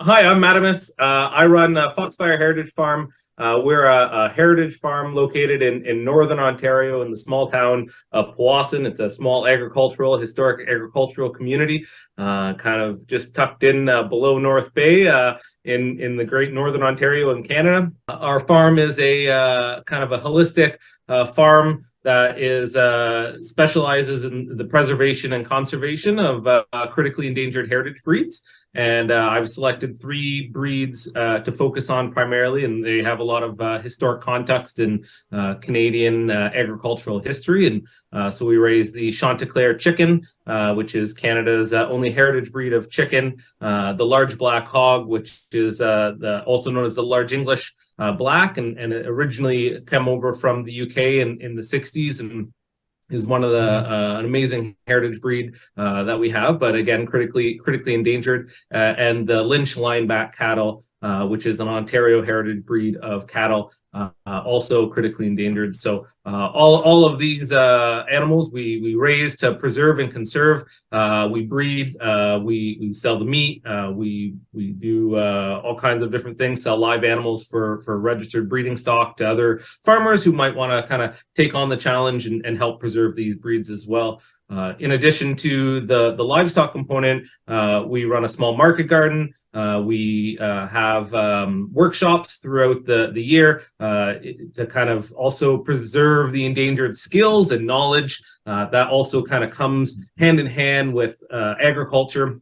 Hi, I'm Mattimus. I run Foxfire Heritage Farm. We're a heritage farm located in northern Ontario in the small town of Powassan. It's a small historic agricultural community, kind of just tucked in below North Bay in the great northern Ontario in Canada. Our farm is a kind of a holistic farm that is specializes in the preservation and conservation of critically endangered heritage breeds. And I've selected 3 breeds to focus on primarily, and they have a lot of historic context in Canadian agricultural history. And so we raise the Chanticleer chicken, which is Canada's only heritage breed of chicken, the large black hog, which is also known as the large English black, and it originally came over from the UK in the 60s and is one of the an amazing heritage breed that we have, but again critically endangered. And the Lynch lineback cattle, which is an Ontario heritage breed of cattle, also critically endangered. So all of these animals we raise to preserve and conserve. We breed, we sell the meat, we do all kinds of different things, sell live animals for registered breeding stock to other farmers who might want to kind of take on the challenge and help preserve these breeds as well. In addition to the livestock component, we run a small market garden. We have workshops throughout the year to kind of also preserve the endangered skills and knowledge that also kind of comes hand in hand with agriculture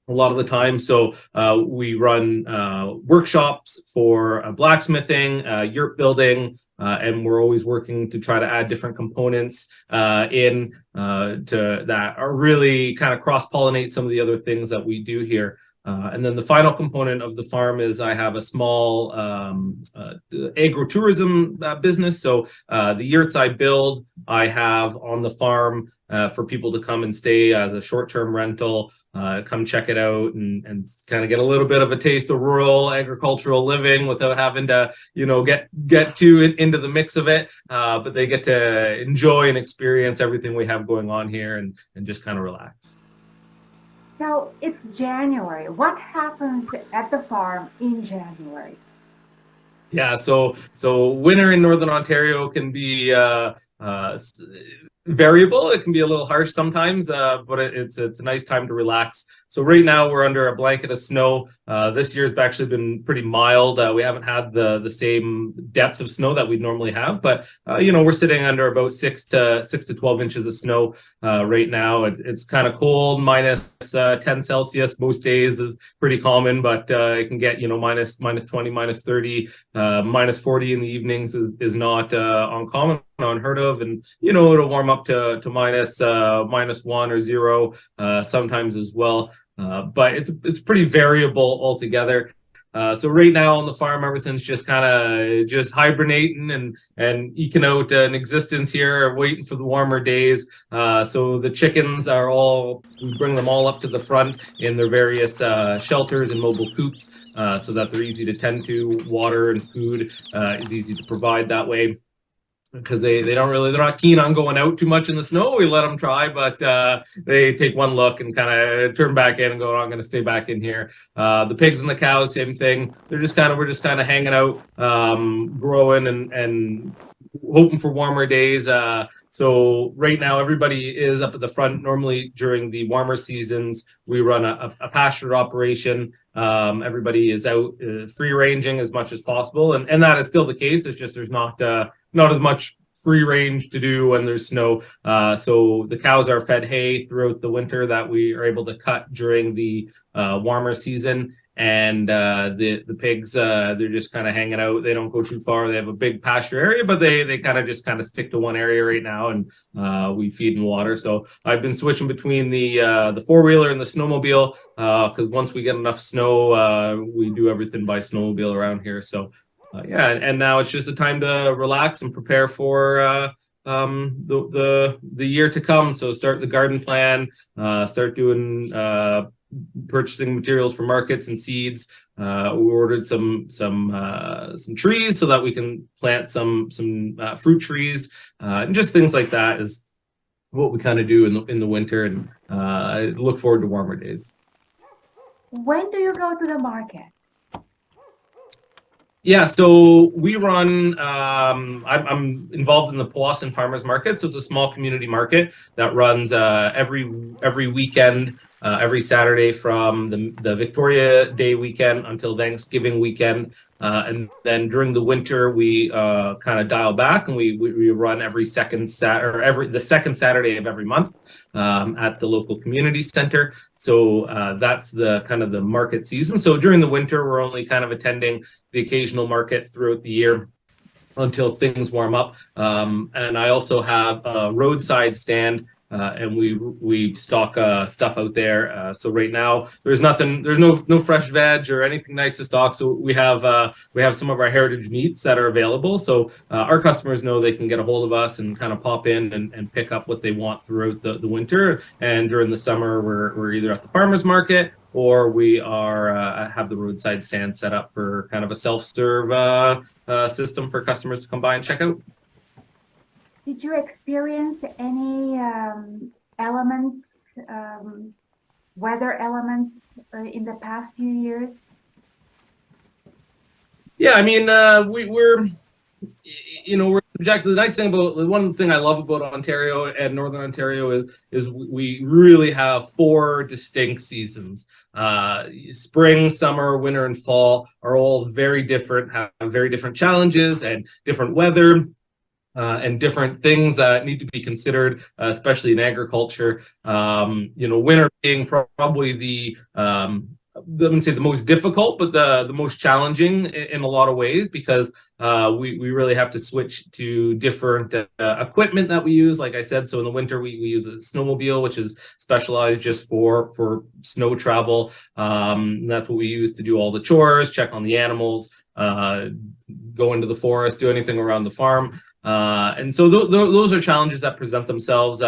a lot of the time. So we run workshops for blacksmithing, yurt building, and we're always working to try to add different components in to that are really kind of cross-pollinate some of the other things that we do here. And then the final component of the farm is I have a small agritourism business. So the yurts I build, I have on the farm for people to come and stay as a short-term rental, come check it out and kind of get a little bit of a taste of rural agricultural living without having to, get too into the mix of it. But they get to enjoy and experience everything we have going on here and just kind of relax. Now, it's January. What happens at the farm in January? Yeah, so winter in Northern Ontario can be variable. It can be a little harsh sometimes, but it's a nice time to relax. So right now we're under a blanket of snow. This year's actually been pretty mild. We haven't had the same depth of snow that we'd normally have, but we're sitting under about 6 to 12 inches of snow right now. It's kind of cold, minus 10 Celsius most days is pretty common, but it can get minus 20, minus 30, minus 40 in the evenings is not uncommon, unheard of, and it'll warm up to minus 1 or 0 sometimes as well, but it's pretty variable altogether. So right now on the farm, everything's just kind of just hibernating and eking out an existence here, waiting for the warmer days. So the chickens we bring them all up to the front in their various shelters and mobile coops, so that they're easy to tend to. Water and food is easy to provide that way, because they're not keen on going out too much in the snow. We let them try, but they take one look and kind of turn back in and go, oh, I'm going to stay back in here. The pigs and the cows, same thing. We're just kind of hanging out, growing and hoping for warmer days. So right now everybody is up at the front. Normally during the warmer seasons, we run a pasture operation. Everybody is out free ranging as much as possible, and that is still the case. It's just there's not as much free range to do when there's snow. So the cows are fed hay throughout the winter that we are able to cut during the warmer season. And the pigs, they're just kind of hanging out. They don't go too far. They have a big pasture area, but they kind of stick to one area right now, and we feed and water. So I've been switching between the four-wheeler and the snowmobile, because once we get enough snow, we do everything by snowmobile around here. So and now it's just the time to relax and prepare for the year to come. So start the garden plan, start doing purchasing materials for markets and seeds. We ordered some trees so that we can plant some fruit trees, and just things like that is what we kind of do in the winter, and look forward to warmer days. When do you go to the market? Yeah, so we run. I'm involved in the Powassan Farmers Market, so it's a small community market that runs every weekend, every Saturday from the Victoria Day weekend until Thanksgiving weekend, and then during the winter we kind of dial back and we run every second the second Saturday of every month at the local community center. So that's the kind of the market season. So during the winter, we're only kind of attending the occasional market throughout the year until things warm up. And I also have a roadside stand, and we stock stuff out there. So right now there's no fresh veg or anything nice to stock. So we have some of our heritage meats that are available. So our customers know they can get a hold of us and kind of pop in and pick up what they want throughout the winter. And during the summer, we're either at the farmers market or we have the roadside stand set up for kind of a self-serve system for customers to come by and check out. Did you experience any weather elements in the past few years? Yeah, I mean, we're subjected. The nice thing about the one thing I love about Ontario and Northern Ontario is we really have 4 distinct seasons. Spring, summer, winter, and fall are all very different, have very different challenges and different weather. And different things that need to be considered, especially in agriculture. Winter being probably I wouldn't say the most difficult, but the most challenging in a lot of ways, because we really have to switch to different equipment that we use. Like I said, so in the winter we use a snowmobile, which is specialized just for snow travel. That's what we use to do all the chores, check on the animals, go into the forest, do anything around the farm. And so those are challenges that present themselves.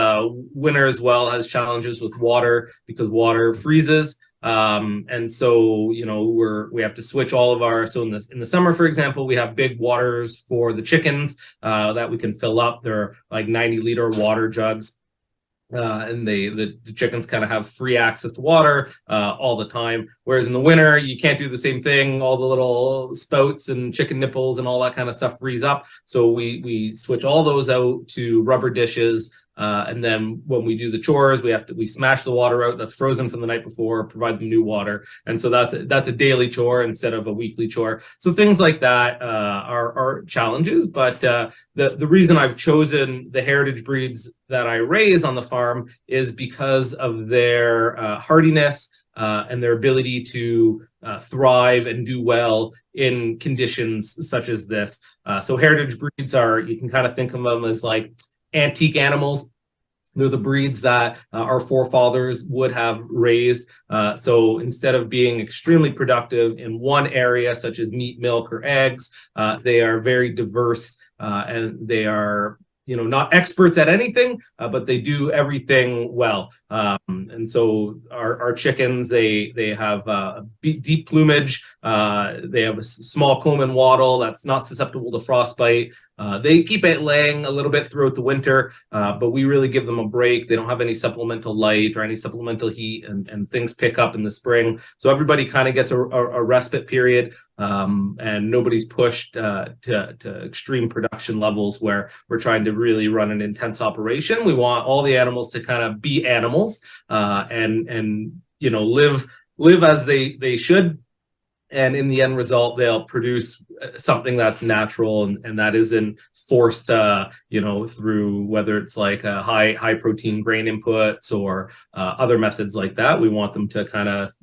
Winter as well has challenges with water because water freezes. And so, we have to switch all of our, so in the summer, for example, we have big waters for the chickens, that we can fill up. They're like 90-liter water jugs. And the chickens kind of have free access to water all the time. Whereas in the winter, you can't do the same thing. All the little spouts and chicken nipples and all that kind of stuff freeze up. So we switch all those out to rubber dishes. And then when we do the chores, we smash the water out that's frozen from the night before, provide them new water. And so that's a daily chore instead of a weekly chore. So things like that are challenges. But the reason I've chosen the heritage breeds that I raise on the farm is because of their hardiness and their ability to thrive and do well in conditions such as this. So heritage breeds you can kind of think of them as like antique animals. They're the breeds that our forefathers would have raised. So instead of being extremely productive in one area, such as meat, milk, or eggs, they are very diverse, and they are not experts at anything, but they do everything well. And so our chickens, they have deep plumage. They have a small comb and wattle that's not susceptible to frostbite. They keep it laying a little bit throughout the winter, but we really give them a break. They don't have any supplemental light or any supplemental heat, and things pick up in the spring. So everybody kind of gets a respite period, and nobody's pushed to extreme production levels where we're trying to really run an intense operation. We want all the animals to kind of be animals, and live as they should. And in the end result, they'll produce something that's natural and that isn't forced, through whether it's like high protein grain inputs or other methods like that. We want them to kind of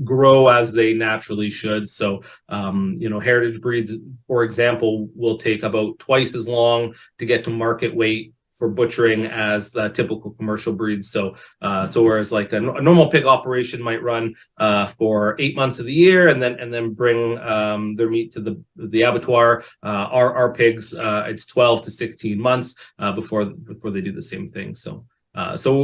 grow as they naturally should. So, heritage breeds, for example, will take about twice as long to get to market weight for butchering as the typical commercial breeds. So whereas like a normal pig operation might run for 8 months of the year and then bring their meat to the abattoir, our pigs, it's 12 to 16 months before they do the same thing. So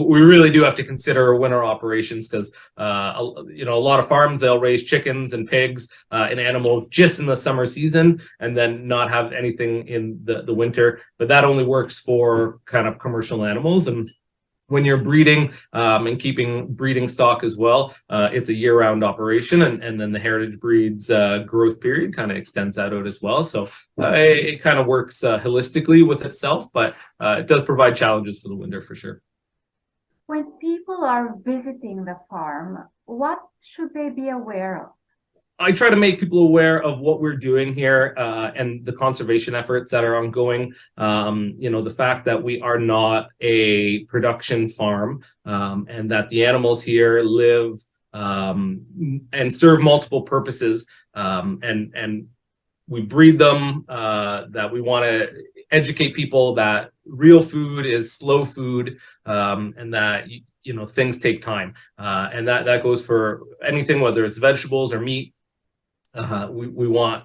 we really do have to consider winter operations because, a lot of farms, they'll raise chickens and pigs and animals just in the summer season and then not have anything in the winter. But that only works for kind of commercial animals. And when you're breeding and keeping breeding stock as well, it's a year-round operation, and then the heritage breeds growth period kind of extends that out as well. So it kind of works holistically with itself, but it does provide challenges for the winter for sure. When people are visiting the farm, what should they be aware of? I try to make people aware of what we're doing here and the conservation efforts that are ongoing. The fact that we are not a production farm and that the animals here live and serve multiple purposes, and we breed them, that we want to educate people that real food is slow food, and that things take time, and that goes for anything, whether it's vegetables or meat. We want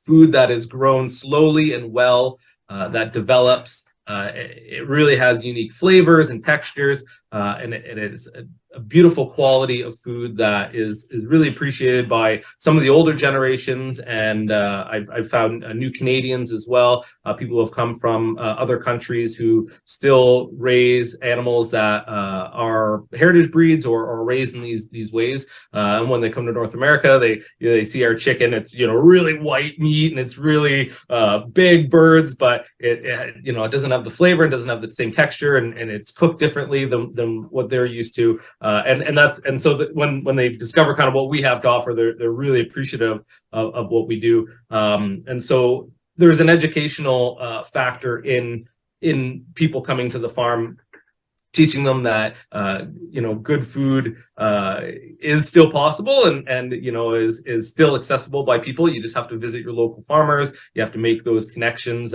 food that is grown slowly and well, that develops. It really has unique flavors and textures, and it is a beautiful quality of food that is really appreciated by some of the older generations, and I've found new Canadians as well, people who have come from other countries who still raise animals that are heritage breeds or raised in these ways. And when they come to North America, they see our chicken. It's really white meat, and it's really big birds, but it doesn't have the flavor, it doesn't have the same texture, and it's cooked differently than what they're used to. And so that when they discover kind of what we have to offer, they're really appreciative of what we do. And so there's an educational factor in people coming to the farm, teaching them that good food is still possible and is still accessible by people. You just have to visit your local farmers. You have to make those connections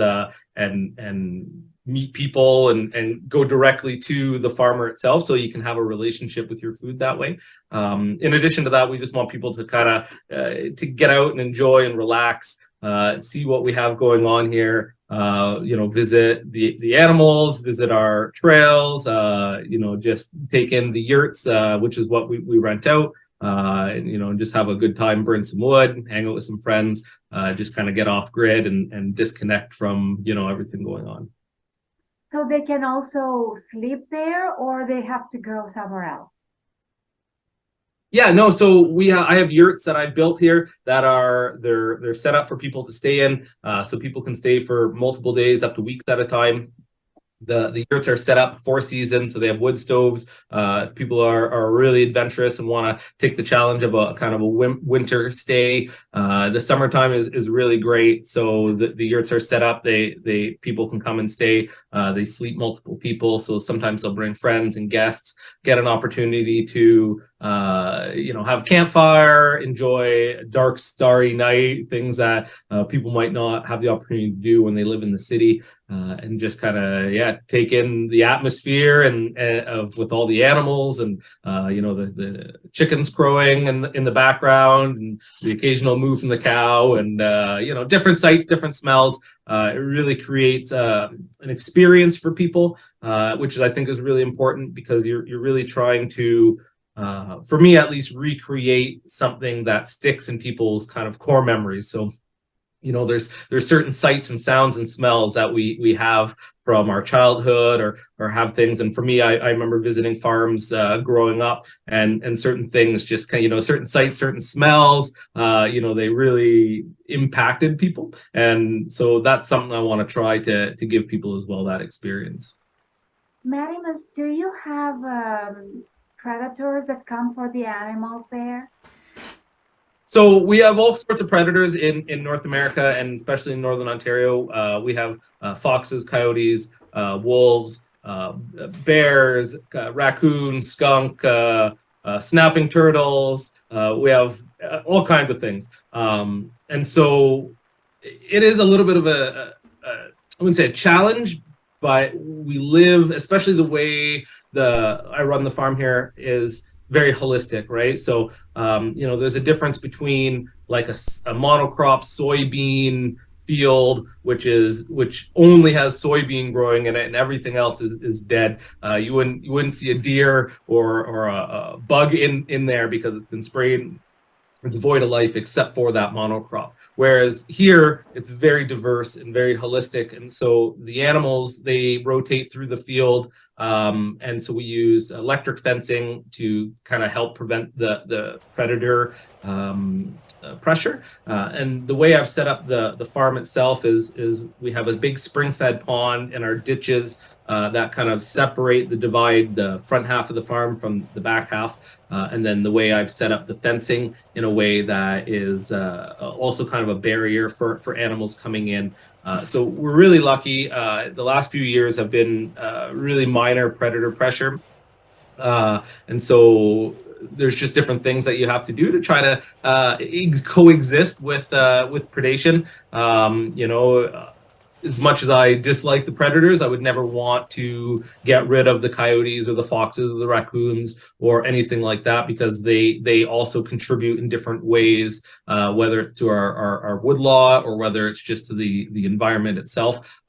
and meet people and go directly to the farmer itself, so you can have a relationship with your food that way. In addition to that, we just want people to kind of to get out and enjoy and relax, see what we have going on here. Visit the animals, visit our trails, just take in the yurts, which is what we rent out, and just have a good time, burn some wood, hang out with some friends, just kind of get off grid and disconnect from, everything going on. So they can also sleep there, or they have to go somewhere else? Yeah, no. So I have yurts that I've built here that they're set up for people to stay in, so people can stay for multiple days, up to weeks at a time. The yurts are set up for seasons, so they have wood stoves. If people are really adventurous and want to take the challenge of a kind of a winter stay, the summertime is really great. So the yurts are set up. People can come and stay. They sleep multiple people, so sometimes they'll bring friends and guests, get an opportunity to have a campfire, enjoy a dark, starry night, things that people might not have the opportunity to do when they live in the city, and just kind of take in the atmosphere and with all the animals and the chickens crowing in the background, and the occasional moo from the cow, and different sights, different smells. It really creates an experience for people, which I think is really important, because you're really trying to, for me at least, recreate something that sticks in people's kind of core memories. So there's certain sights and sounds and smells that we have from our childhood, or have things. And for me, I remember visiting farms growing up, and certain things just kind of, certain sights, certain smells, they really impacted people. And so that's something I want to try to give people as well, that experience. Mattimus, do you have predators that come for the animals there? So we have all sorts of predators in North America, and especially in Northern Ontario. We have foxes, coyotes, wolves, bears, raccoons, skunk, snapping turtles. We have all kinds of things. And so it is a little bit of I wouldn't say a challenge, but we live, especially the way I run the farm here, is very holistic, right? So, there's a difference between like a monocrop soybean field, which only has soybean growing in it, and everything else is dead. You wouldn't see a deer or a bug in there, because it's been sprayed It's void of life except for that monocrop. Whereas here, it's very diverse and very holistic. And so the animals, they rotate through the field. And so we use electric fencing to kind of help prevent the predator pressure. And the way I've set up the farm itself is we have a big spring-fed pond in our ditches that kind of separate divide the front half of the farm from the back half. And then the way I've set up the fencing in a way that is also kind of a barrier for animals coming in. So we're really lucky. The last few years have been really minor predator pressure. And so there's just different things that you have to do to try to coexist with predation. As much as I dislike the predators, I would never want to get rid of the coyotes or the foxes or the raccoons or anything like that, because they also contribute in different ways, whether it's to our wood law or whether it's just to the environment itself.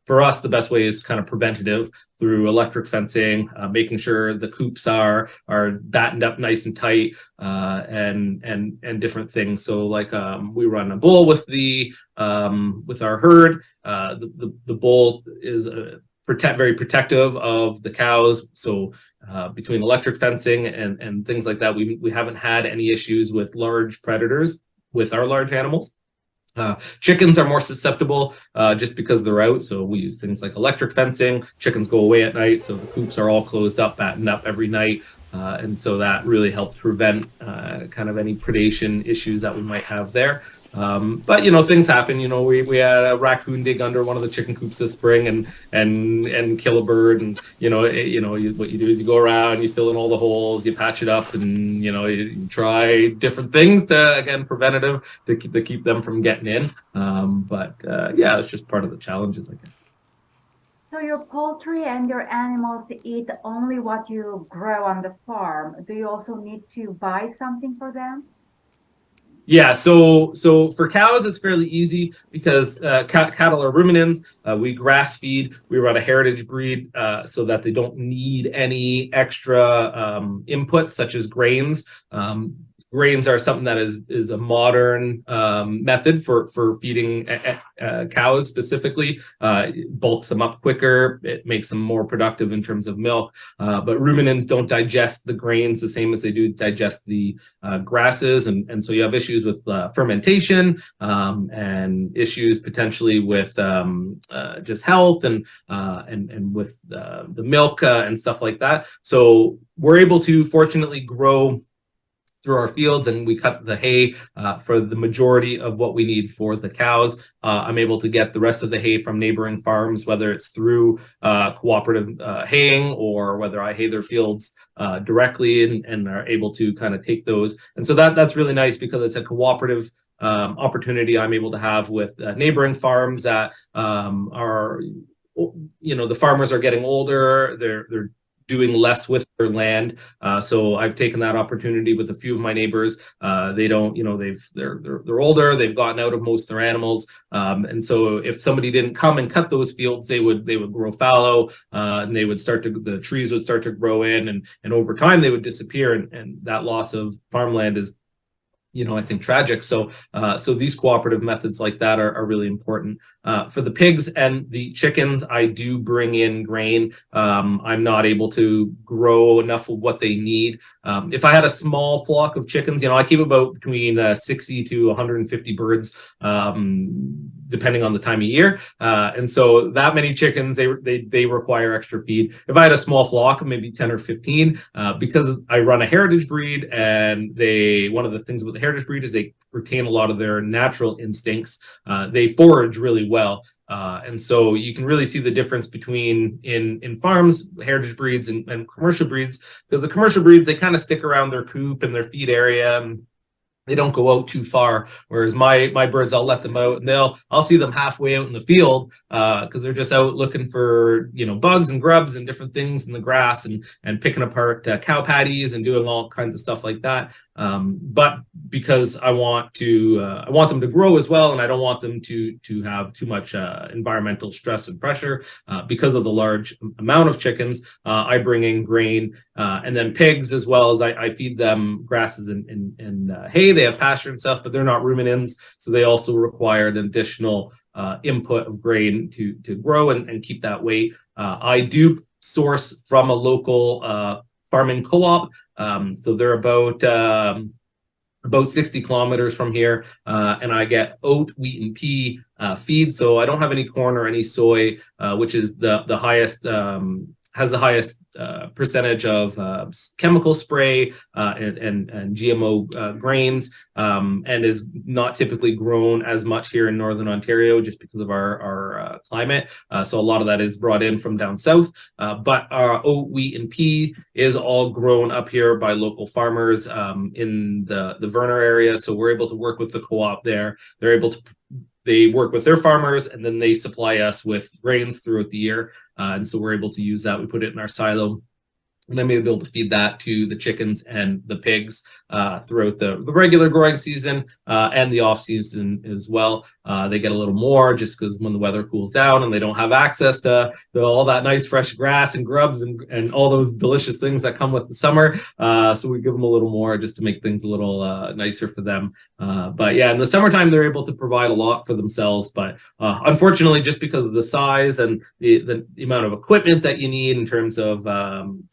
For us, the best way is kind of preventative through electric fencing, making sure the coops are battened up nice and tight, and different things. So like we run a bull with our herd. The bull is very protective of the cows. So between electric fencing and things like that, we haven't had any issues with large predators with our large animals. Chickens are more susceptible just because they're out, so we use things like electric fencing. Chickens go away at night, so the coops are all closed up, battened up every night, and so that really helps prevent kind of any predation issues that we might have there. But things happen. We had a raccoon dig under one of the chicken coops this spring and kill a bird. And what you do is you go around, you fill in all the holes, you patch it up, and you try different things to, again, preventative to keep them from getting in. Yeah, it's just part of the challenges, I guess. So your poultry and your animals eat only what you grow on the farm. Do you also need to buy something for them? Yeah, so for cows, it's fairly easy because cattle are ruminants. We grass feed. We run a heritage breed so that they don't need any extra inputs such as grains. Grains are something that is a modern method for feeding cows specifically. It bulks them up quicker. It makes them more productive in terms of milk. But ruminants don't digest the grains the same as they do digest the grasses, and so you have issues with fermentation and issues potentially with just health and with the milk and stuff like that. So we're able to fortunately grow through our fields, and we cut the hay for the majority of what we need for the cows. I'm able to get the rest of the hay from neighboring farms, whether it's through cooperative haying or whether I hay their fields directly and are able to kind of take those. And so that's really nice because it's a cooperative opportunity I'm able to have with neighboring farms that are, the farmers are getting older. They're doing less with their land. So I've taken that opportunity with a few of my neighbors. They don't, they're older, they've gotten out of most of their animals. And so if somebody didn't come and cut those fields, they would grow fallow, and the trees would start to grow in, and over time they would disappear. And that loss of farmland is, I think tragic. So these cooperative methods like that are really important. For the pigs and the chickens, I do bring in grain. I'm not able to grow enough of what they need. If I had a small flock of chickens, I keep about between 60 to 150 birds, depending on the time of year. And so that many chickens, they require extra feed. If I had a small flock of maybe 10 or 15, because I run a heritage breed, and one of the things about the heritage breed is they retain a lot of their natural instincts. They forage really well. And so you can really see the difference between in farms, heritage breeds and commercial breeds, because the commercial breeds, they kind of stick around their coop and their feed area, and they don't go out too far. Whereas my birds, I'll let them out and I'll see them halfway out in the field because they're just out looking for, you know, bugs and grubs and different things in the grass and picking apart cow patties and doing all kinds of stuff like that. But because I want them to grow as well, and I don't want them to have too much environmental stress and pressure because of the large amount of chickens, I bring in grain and then pigs as well. As I feed them grasses and hay. They have pasture and stuff, but they're not ruminants, so they also require an additional input of grain to grow and keep that weight. I do source from a local farming co-op, so they're about 60 kilometers from here, and I get oat, wheat, and pea feed. So I don't have any corn or any soy, which is the highest, has the highest percentage of chemical spray and GMO grains, and is not typically grown as much here in Northern Ontario just because of our climate. So a lot of that is brought in from down south, but our oat, wheat, and pea is all grown up here by local farmers in the Verner area. So we're able to work with the co-op there. They work with their farmers, and then they supply us with grains throughout the year. And so we're able to use that. We put it in our silo, and I'm able to feed that to the chickens and the pigs throughout the regular growing season and the off season as well. They get a little more just because when the weather cools down and they don't have access to all that nice fresh grass and grubs and all those delicious things that come with the summer. So we give them a little more just to make things a little nicer for them. But yeah, in the summertime, they're able to provide a lot for themselves. But unfortunately, just because of the size and the amount of equipment that you need in terms of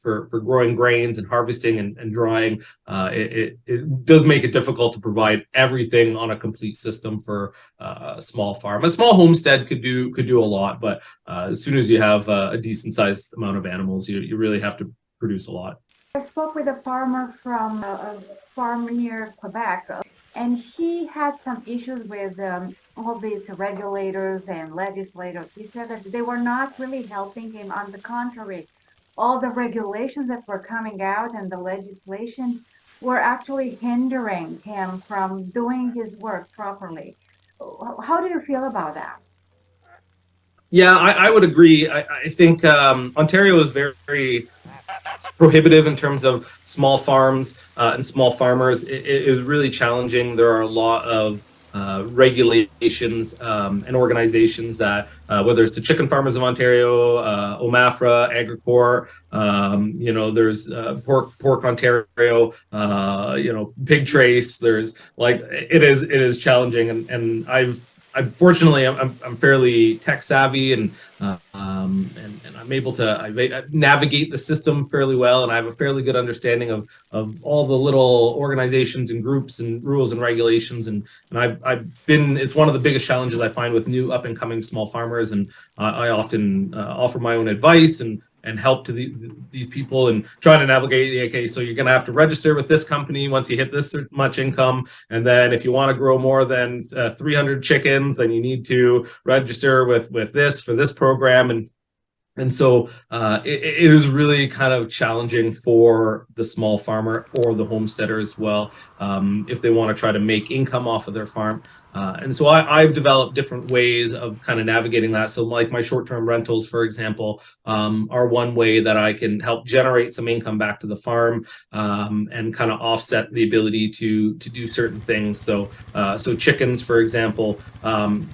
for growing grains and harvesting and drying, it does make it difficult to provide everything on a complete system for a small farm. A small homestead could do a lot, but as soon as you have a decent sized amount of animals, you really have to produce a lot. I spoke with a farmer from a farm near Quebec, and he had some issues with all these regulators and legislators. He said that they were not really helping him. On the contrary, all the regulations that were coming out and the legislation were actually hindering him from doing his work properly. How do you feel about that? Yeah, I would agree. I think Ontario is very prohibitive in terms of small farms and small farmers. It is really challenging. There are a lot of regulations and organizations that, whether it's the Chicken Farmers of Ontario, OMAFRA, Agricor, there's Pork Ontario, Pig Trace. There's it is challenging, and fortunately I'm fairly tech savvy and I'm able to I navigate the system fairly well, and I have a fairly good understanding of all the little organizations and groups and rules and regulations, and it's one of the biggest challenges I find with new up and coming small farmers, and I often offer my own advice and help to these people and trying to navigate. Okay, so you're going to have to register with this company once you hit this much income, and then if you want to grow more than 300 chickens, then you need to register with this for this program, and so it is really kind of challenging for the small farmer or the homesteader as well, if they want to try to make income off of their farm. And so I've developed different ways of kind of navigating that. So like my short-term rentals, for example, are one way that I can help generate some income back to the farm and kind of offset the ability to do certain things. So chickens, for example,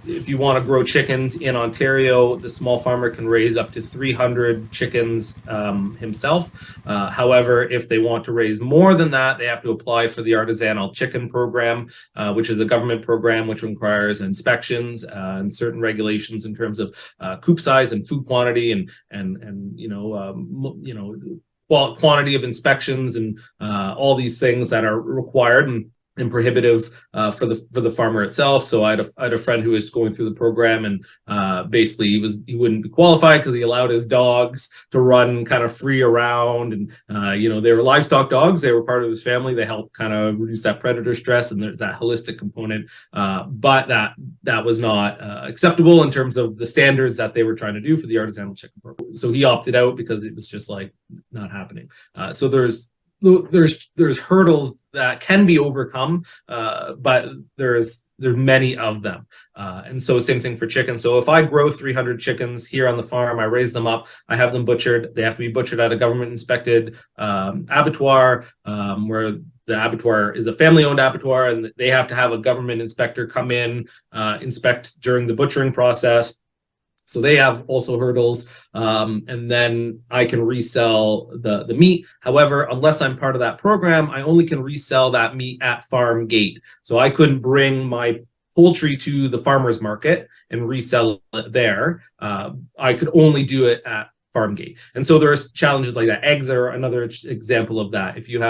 if you want to grow chickens in Ontario, the small farmer can raise up to 300 chickens himself. However, if they want to raise more than that, they have to apply for the Artisanal Chicken Program, which is a government program which requires inspections and certain regulations in terms of coop size and food quantity and quantity of inspections and all these things that are required and prohibitive for the farmer itself. So I had a friend who was going through the program, and basically he wouldn't be qualified because he allowed his dogs to run kind of free around, and they were livestock dogs. They were part of his family. They helped kind of reduce that predator stress, and there's that holistic component. But that was not acceptable in terms of the standards that they were trying to do for the Artisanal Chicken Program. So he opted out because it was just like not happening. So there's there's hurdles that can be overcome, but there's many of them. And so same thing for chickens. So if I grow 300 chickens here on the farm, I raise them up, I have them butchered. They have to be butchered at a government inspected abattoir, where the abattoir is a family-owned abattoir, and they have to have a government inspector come in, inspect during the butchering process. So they have also hurdles, and then I can resell the meat. However, unless I'm part of that program, I only can resell that meat at farm gate. So I couldn't bring my poultry to the farmer's market and resell it there. I could only do it at farm gate. And so there's challenges like that. Eggs are another example of that. If you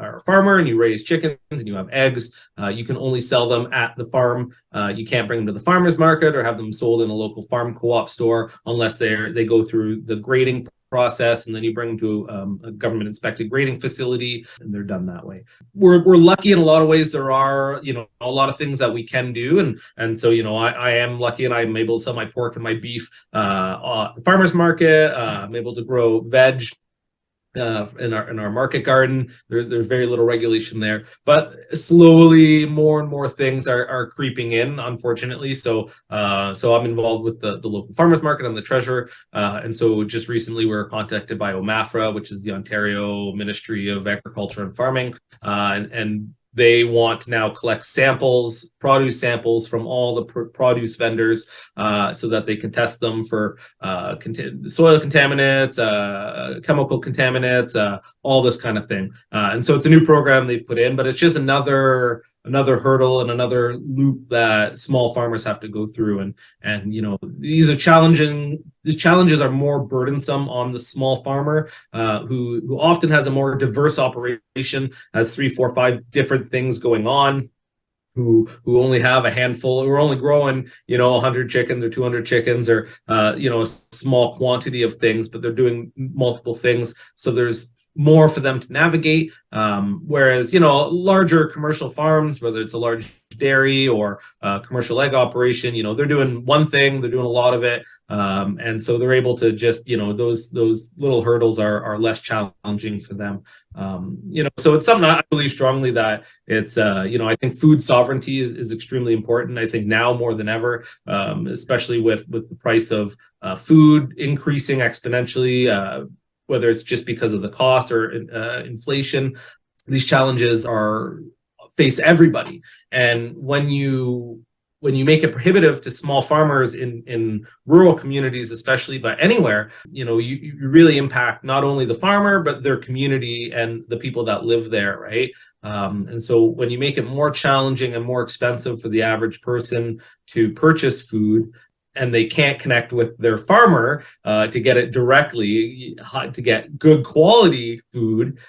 are a farmer and you raise chickens and you have eggs, you can only sell them at the farm. You can't bring them to the farmer's market or have them sold in a local farm co-op store unless they go through the grading process, and then you bring them to a government inspected grading facility, and they're done that way. We're lucky in a lot of ways. There are, a lot of things that we can do, and so I am lucky, and I'm able to sell my pork and my beef at the farmers market. I'm able to grow veg in our market garden. There's very little regulation there, but slowly more and more things are creeping in, unfortunately. So I'm involved with the local farmers market. I'm the treasurer, and so just recently we were contacted by OMAFRA, which is the Ontario Ministry of Agriculture and Farming, and they want to now collect produce samples from all the produce vendors, so that they can test them for soil contaminants, chemical contaminants, all this kind of thing. And so it's a new program they've put in, but it's just another hurdle and another loop that small farmers have to go through. And these are challenging. The challenges are more burdensome on the small farmer, who often has a more diverse operation, has 3, 4, 5 different things going on, who only have a handful, who are only growing 100 chickens or 200 chickens, or a small quantity of things, but they're doing multiple things. So there's more for them to navigate, whereas larger commercial farms, whether it's a large dairy or a commercial egg operation, they're doing one thing, they're doing a lot of it, and so they're able to just those little hurdles are less challenging for them. So it's something I believe strongly that it's I think food sovereignty is extremely important. I think now more than ever, especially with the price of food increasing exponentially, whether it's just because of the cost or inflation. These challenges face everybody. And when you make it prohibitive to small farmers in rural communities, especially, but anywhere, you really impact not only the farmer, but their community and the people that live there, right? And so when you make it more challenging and more expensive for the average person to purchase food, and they can't connect with their farmer to get it directly, to get good quality food,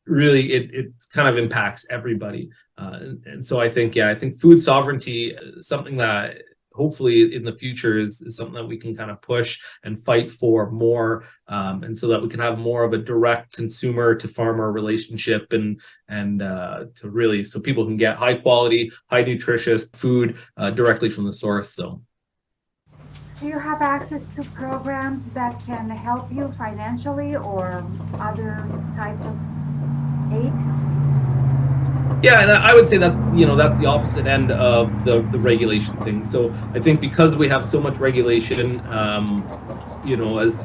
really it kind of impacts everybody. And so I think food sovereignty is something that hopefully in the future is something that we can kind of push and fight for more, and so that we can have more of a direct consumer to farmer relationship, and to really, so people can get high quality, high nutritious food directly from the source. So. Do you have access to programs that can help you financially or other types of aid? Yeah, and I would say that's the opposite end of the regulation thing. So I think because we have so much regulation, as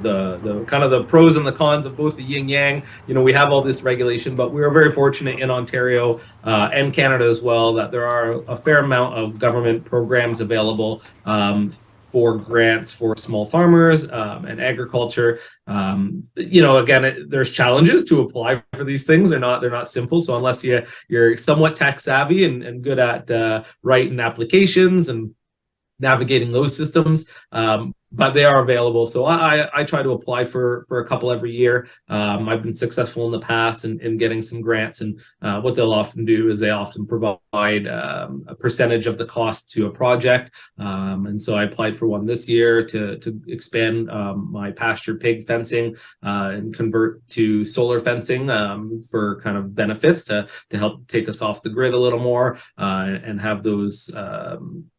the kind of the pros and the cons of both the yin yang, we have all this regulation, but we are very fortunate in Ontario and Canada as well that there are a fair amount of government programs available for grants for small farmers and agriculture. Again, there's challenges to apply for these things. They're not simple. So unless you're somewhat tech savvy and good at writing applications and navigating those systems, but they are available. So I try to apply for a couple every year. I've been successful in the past in getting some grants, and what they'll often do is they often provide a percentage of the cost to a project. And so I applied for one this year to expand my pasture pig fencing and convert to solar fencing for kind of benefits to help take us off the grid a little more, and have those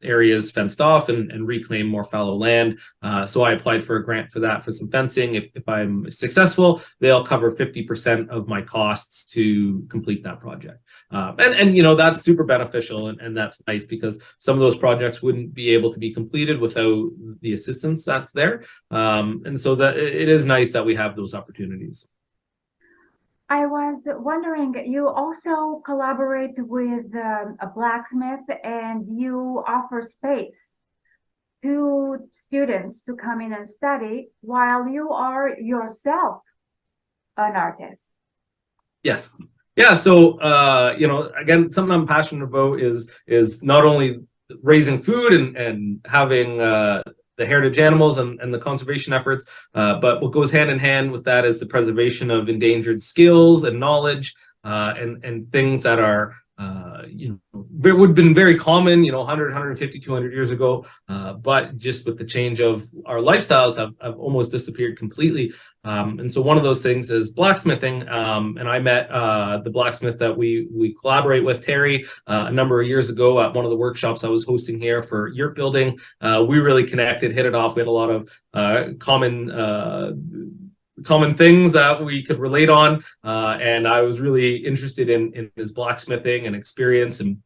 areas fenced off and reclaim more fallow land. So I applied for a grant for that, for some fencing. If I'm successful, they'll cover 50% of my costs to complete that project. And you know, that's super beneficial, and that's nice because some of those projects wouldn't be able to be completed without the assistance that's there. And so that it is nice that we have those opportunities. I was wondering, you also collaborate with a blacksmith and you offer space to students to come in and study while you are yourself an artist. Yes. Yeah. So, you know, again, something I'm passionate about is not only raising food and having the heritage animals and the conservation efforts, but what goes hand in hand with that is the preservation of endangered skills and knowledge, and things that are you know, would have been very common, you know, 100, 150, 200 years ago, but just with the change of our lifestyles have almost disappeared completely. And so one of those things is blacksmithing. And I met the blacksmith that we collaborate with, Terry, a number of years ago at one of the workshops I was hosting here for yurt building. We really connected, hit it off. We had a lot of common things that we could relate on, and I was really interested in his blacksmithing and experience, and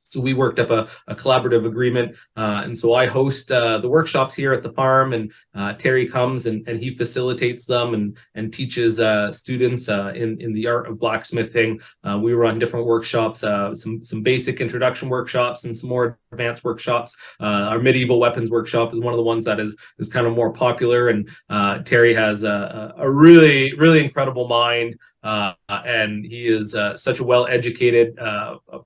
so we worked up a collaborative agreement, and so I host the workshops here at the farm, and Terry comes and he facilitates them and teaches students in the art of blacksmithing. We run different workshops, some basic introduction workshops and some more advanced workshops. Our medieval weapons workshop is one of the ones that is kind of more popular, and Terry has a really incredible mind. And he is such a well-educated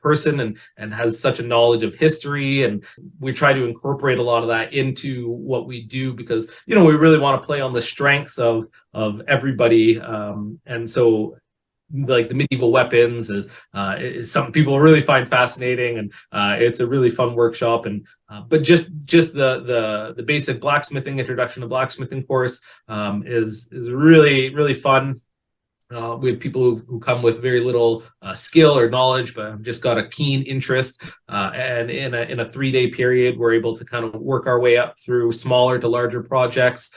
person and has such a knowledge of history, and we try to incorporate a lot of that into what we do because, you know, we really want to play on the strengths of everybody, and so like the medieval weapons is something people really find fascinating, and it's a really fun workshop. And but just the basic blacksmithing, introduction to blacksmithing course is really fun. We have people who come with very little skill or knowledge, but have just got a keen interest. And in a 3-day period, we're able to kind of work our way up through smaller to larger projects,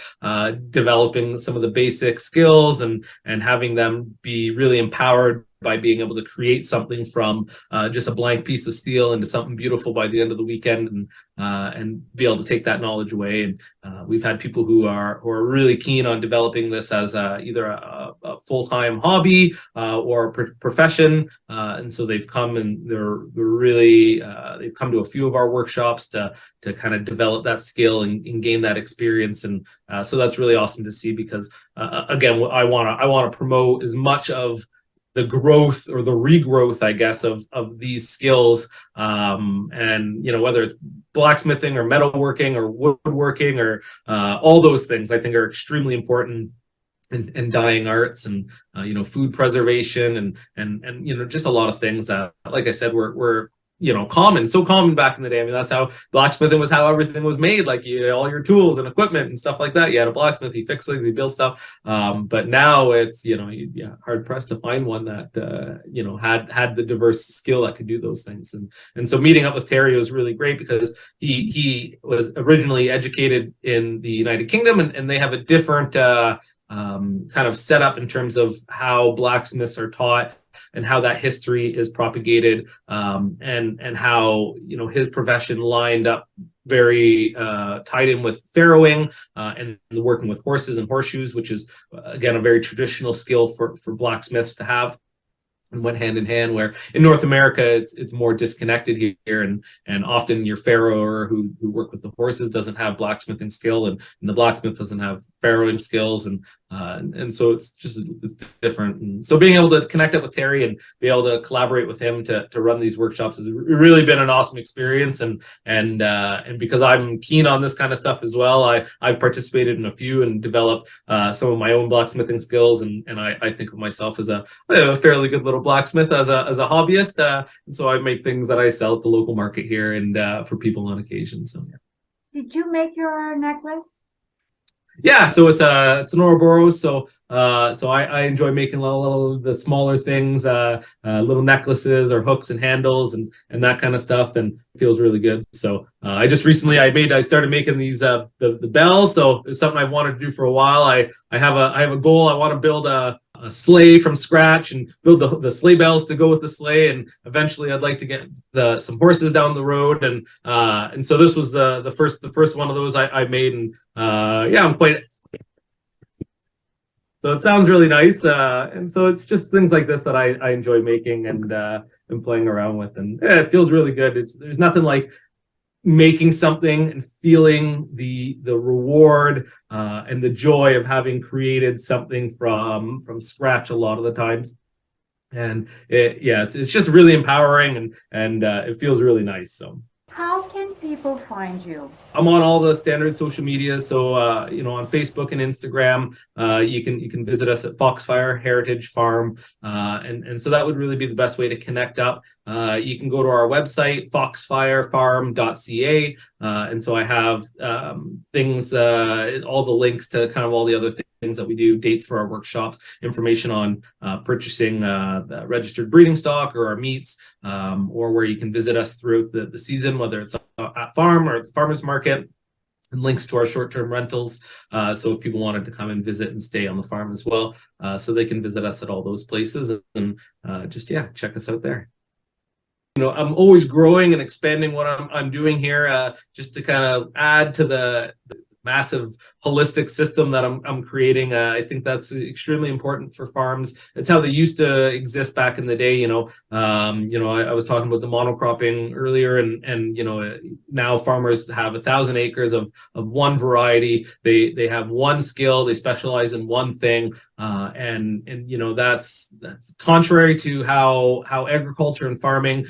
developing some of the basic skills and having them be really empowered by being able to create something from just a blank piece of steel into something beautiful by the end of the weekend, and be able to take that knowledge away. And we've had people who are really keen on developing this as either a full-time hobby or a profession, and so they've come and they're really they've come to a few of our workshops to kind of develop that skill and gain that experience. And so that's really awesome to see because again, I want to promote as much of the growth or the regrowth, I guess, of these skills, and you know, whether it's blacksmithing or metalworking or woodworking or all those things, I think are extremely important. And dying arts and you know, food preservation and you know, just a lot of things that, like I said, were you know, so common back in the day. I mean, that's how blacksmithing was, how everything was made. Like you had all your tools and equipment and stuff like that. You had a blacksmith, he fixed things, he built stuff. But now it's, you know, hard pressed to find one that you know, had the diverse skill that could do those things. And so meeting up with Terry was really great because he was originally educated in the United Kingdom, and they have a different kind of setup in terms of how blacksmiths are taught and how that history is propagated, and how, you know, his profession lined up very tied in with farrowing and working with horses and horseshoes, which is again a very traditional skill for blacksmiths to have, and went hand in hand. Where in North America it's more disconnected here, and often your farrower who work with the horses doesn't have blacksmithing skill, and the blacksmith doesn't have farrowing skills, and so it's different. And so being able to connect up with Terry and be able to collaborate with him to run these workshops has really been an awesome experience. And because I'm keen on this kind of stuff as well, I've participated in a few and developed some of my own blacksmithing skills, and I think of myself as a fairly good little blacksmith as a hobbyist, and so I make things that I sell at the local market here and for people on occasion. So yeah. Did you make your necklace? Yeah, so it's an Ouroboros. So I enjoy making little the smaller things, little necklaces or hooks and handles and that kind of stuff, and it feels really good. So I just recently I started making these the bells. So it's something I've wanted to do for a while. I have a goal. I want to build a sleigh from scratch and build the sleigh bells to go with the sleigh, and eventually I'd like to get some horses down the road, and so this was the first one of those I made, and yeah, I'm quite. So it sounds really nice, and so it's just things like this that I enjoy making and playing around with, and yeah, it feels really good. There's nothing like making something and feeling the reward and the joy of having created something from scratch a lot of the times. And it's just really empowering, and it feels really nice. So How can people find you? I'm on all the standard social media. So on Facebook and Instagram, you can visit us at Foxfire Heritage Farm, and so that would really be the best way to connect up. You can go to our website, foxfirefarm.ca, and so I have things, all the links to kind of all the other things that we do, dates for our workshops, information on purchasing the registered breeding stock or our meats, or where you can visit us throughout the season, whether it's at farm or at the farmers market, and links to our short-term rentals. So if people wanted to come and visit and stay on the farm as well, so they can visit us at all those places, and check us out there. I'm always growing and expanding what I'm doing here, just to kind of add to the massive holistic system that I'm creating. I think that's extremely important for farms. It's how they used to exist back in the day. I was talking about the monocropping earlier, and now farmers have 1,000 acres of one variety. They have one skill. They specialize in one thing, and that's contrary to how agriculture and farming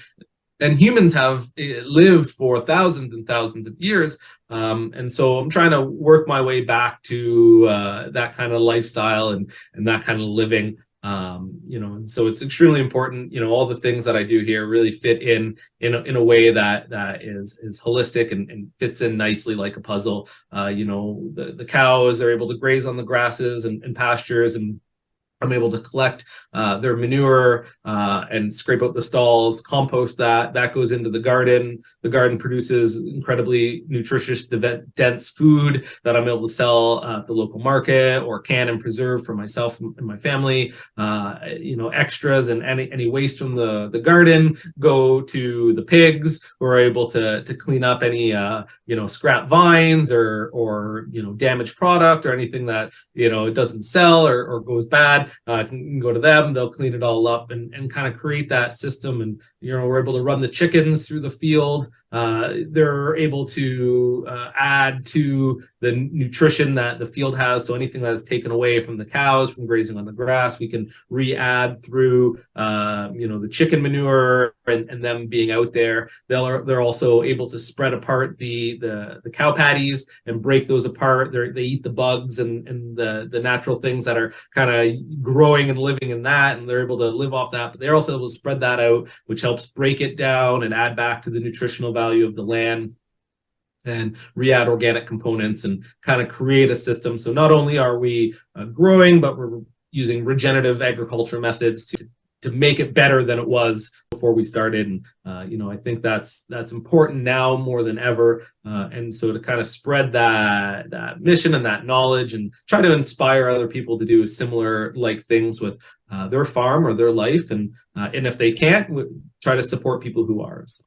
and humans have lived for thousands and thousands of years. And so I'm trying to work my way back to that kind of lifestyle and that kind of living. And so it's extremely important. All the things that I do here really fit in a way that is holistic and fits in nicely like a puzzle. The cows are able to graze on the grasses and pastures, and I'm able to collect their manure and scrape out the stalls, compost that. That goes into the garden. The garden produces incredibly nutritious, dense food that I'm able to sell at the local market or can and preserve for myself and my family. Extras and any waste from the garden go to the pigs, who are able to clean up any scrap vines or damaged product or anything that it doesn't sell or goes bad. Can go to them, they'll clean it all up and kind of create that system. And we're able to run the chickens through the field. They're able to add to the nutrition that the field has. So anything that is taken away from the cows from grazing on the grass, we can re-add through the chicken manure and them being out there. They're also able to spread apart the cow patties and break those apart. They eat the bugs and the natural things that are kind of growing and living in that, and they're able to live off that, but they're also able to spread that out, which helps break it down and add back to the nutritional value of the land and re-add organic components and kind of create a system. So not only are we growing, but we're using regenerative agriculture methods to make it better than it was before we started. And I think that's important now more than ever. And so to kind of spread that mission and that knowledge and try to inspire other people to do similar like things with their farm or their life. And if they can't, try to support people who are. So.